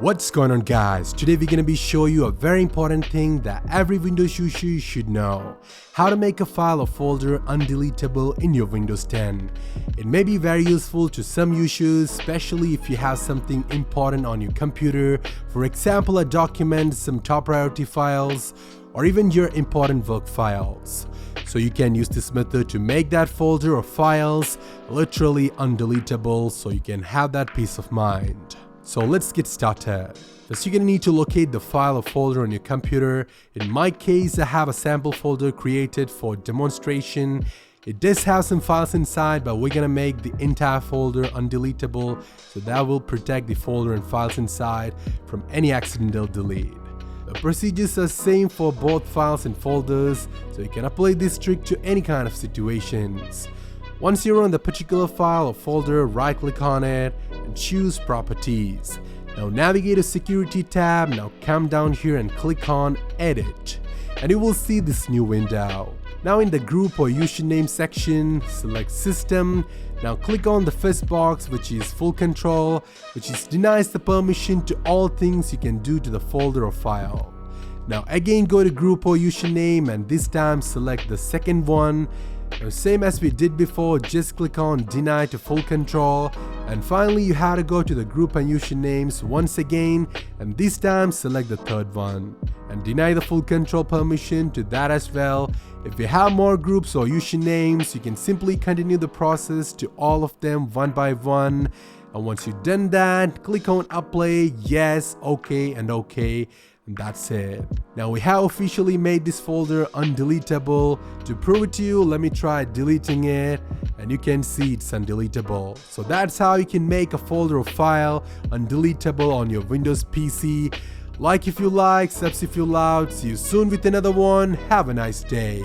What's going on, guys? Today we're going to be showing you a very important thing that every Windows user should know. How to make a file or folder undeletable in your Windows 10. It may be very useful to some users, especially if you have something important on your computer, for example a document, some top priority files, or even your important work files. So you can use this method to make that folder or files literally undeletable so you can have that peace of mind. So let's get started. First, you're gonna need to locate the file or folder on your computer. In my case, I have a sample folder created for demonstration. It does have some files inside, but we're gonna make the entire folder undeletable, so that will protect the folder and files inside from any accidental delete. The procedures are same for both files and folders, so you can apply this trick to any kind of situations. Once you're on the particular file or folder, right click on it and choose Properties. Now navigate to Security tab. Now come down here and click on Edit, and you will see this new window. Now in the group or username section, select System. Now click on the first box, which is Full Control, which denies the permission to all things you can do to the folder or file. Now again go to group or username, and this time select the second one. Now same as we did before, just click on Deny to Full Control, and finally you have to go to the group and usernames once again, and this time select the third one and deny the full control permission to that as well. If you have more groups or usernames, you can simply continue the process to all of them one by one, and once you've done that, click on Apply, Yes, OK and OK. And that's it. Now we have officially made this folder undeletable. To prove it to you, let me try deleting it, and you can see it's undeletable. So that's how you can make a folder or file undeletable on your Windows PC. Like if you like, subs if you love. See you soon with another one. Have a nice day.